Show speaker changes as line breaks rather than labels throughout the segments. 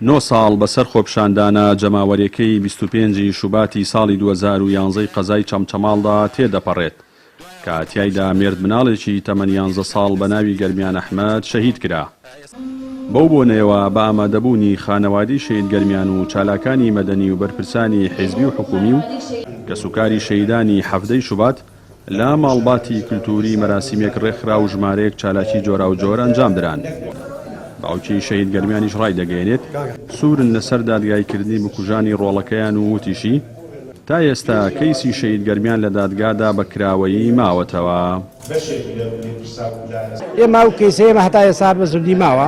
9 ساڵ بەسەر خۆپشاندانە جەماوەریەکەی 25 شوباتی ساڵی 2011 قەزای چەمچەماڵدا تێدەپەڕێت کە تیایدا مێرد مناڵێکی تەمەن 11 ساڵ بە ناوی گەرمیان ئەحمەد شەهید کرا. بەو بۆنەوە بە ئامادەبوونی خانەوادی شەهید گەرمیان و چالاکانی مەدەنی و بەرپرسانی حیزبی و حکومی و کە سوکاری شەهیدانی هەفتەی شوبات لە ماڵباتی کلتوری مەراسیمێک ڕێکخرا و ژمارەیەک چالاکی جۆرا و جۆر ئەنجام دران. باوکی شەهید گەرمیانیش ڕای دەگەێنێت سوورن لەسەر دادگایکردنی بکوژانی ڕۆڵەکەیان و وتیشی تا ئێستا کەیسی شەهید گەرمیان لە دادگادا بە کراوەیی ماوەتەوە.
ئێمە ئەو کەیسە ئێمە هەتا ئێستا بە زوردی ماوە،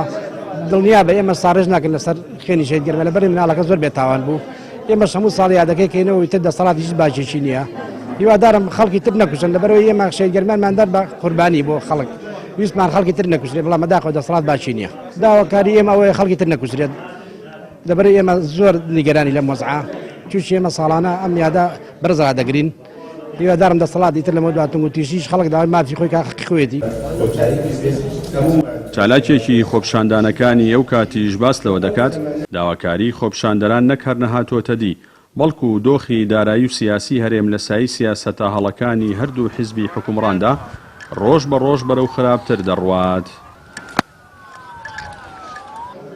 دڵنیا بە ئێمە ساڕێژ ناکەن لەسەر خوێنی شەهید گەرمیان لەبەر مناڵەکە زۆر بێتاوان بوو. ئێمە هەموو ساڵ یادەکەیکەینەوە تر دەسەڵاتی هیچ باشێکی نییە. هیوادارم خەڵکی تر نەکوشن لەبەرەوەی ئێمە شەهید گەرمیانماندار بە قوربانی بۆ خەڵک ویستمان خەڵکی تر نەکوشرێت، بەڵام مەداخۆ دەسەڵات باشی نییە. داواکاری ئێمە ئەوەیە خەڵکی تر نەکوشرێت. لەبەرەوەی ئێمە زۆر نیگەرانی لە مۆزعە چونکی ئێمە ساڵانە ئەم یادا بەرزا دەگرین. هیوادارم دەسەڵاتی تر لەمە دواتن و تیشیش خەڵک داوای مافی خۆی حەقی خۆیەتی.
چالاکێکی خۆپشاندانەکانی ئەو کاتیش باس لەوە دەکات داواکاری خۆپشاندەران نەک هەر نەهاتۆتە دی، بەڵکو دۆخی دارایی و سیاسی هەرێم لە سایی سیاسەتە هەڵەکانی هەردوو حیزبی حکومڕاندا ڕۆژ بە ڕۆژ بەرەو خراپتر دەڕوات.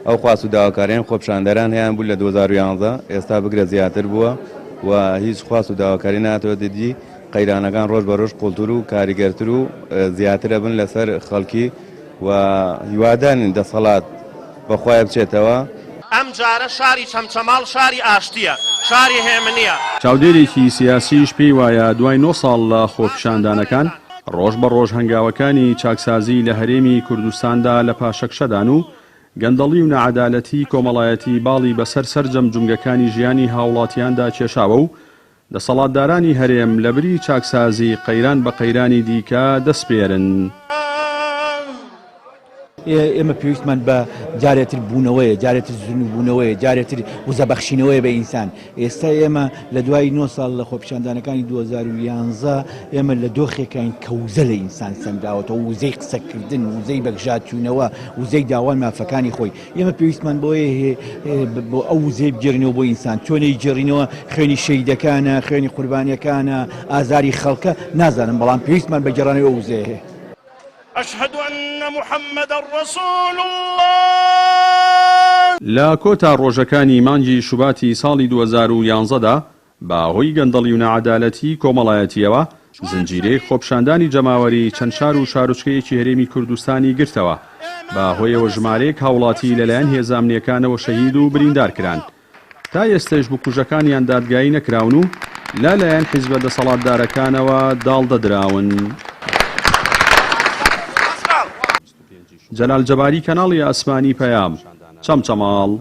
ئەو خواست و داواکاریان خۆپشاندەران هەیەیان بوو لە 2011 ئێستا بگرە زیاتر بووە و هیچ خواست و داواکاری ناتەوە دەدی قەیرانەکان ڕۆژ بە ڕۆژ قوڵتور و کاریگەرتر و زیاترە بن لەسەر خەڵکی و هیوادارین دەسەڵات بەخوای بچێتەوە.
ئەم جارە شاری چەمچەماڵ شاری ئاشتیە، شاری هێمنیە.
چاودێرێکی سیاسیش پێی وایە دوای 9 ساڵ لە خۆپشاندانەکان ڕۆژ بە ڕۆژ هەنگاوەکانی چاکسازی لە هەرێمی کوردستاندا لە پاشەکشەدان و گەندەڵی و نەعەدالەتی کۆمەڵایەتی باڵی بەسەر سەرجەم جونگەکانی ژیانی هاوڵاتیاندا کێشاوە و دەسەڵاتدارانی هەرێم لە بری چاکسازی قەیران بە قەیرانی دیکە دەستپێرن.
ئێمە پێویستمان بە جارێتر بوونەوەیە، جارێتر زونبوونەوەیە، جارێتر وزەبەخشینەوەیە بە ئینسان. ئێستا ئێمە لە دوای 9 ساڵ لە خۆپشاندانەکانی 2011 ئێمە لە دۆخێکین کەوزە لە ئینسان سەمراوەتەوە، وزەی قسەکردن، وزەی بەگژاتچوونەوە، وزەی داوای مافەکانی خۆی. ئێمە پێویستمان بۆیە بۆ ئەو وزەی بجێڕینەوە بۆ ئینسان، چۆنەی جێڕینەوە خوێنی شەهیدەکانە، خوێنی قوربانیەکانە، ئازاری خەڵکە نازانم، بەڵام پێویستمان بە گێڕانەوەی ئەو وزەیە.
أشهد أن محمد رسول الله.
لە کۆتا ڕۆژەکانی مانگی شوباتی ساڵی 2011دا بەهۆی گەندەڵی و نەعەدالەتی کۆمەڵایەتیەوە زنجیرەی خۆپشاندانی جەماوەری چەند شار و شارۆچکەیەکی هەرێمی کوردستانی گرتەوە. بەهۆیەوە ژمارەیەک هاوڵاتی لەلایەن هێزە ئەمنیەکانەوە شەهید و بریندار کران. تا ئێستش بکوژەکانیان دادگایی نەکراون و لەلایەن حیزبە دەسەڵاتدارەکانەوە داڵ دەدراون. جەلال جەباری، کەناڵی ئاسمانی پەیام، چەمچەماڵ.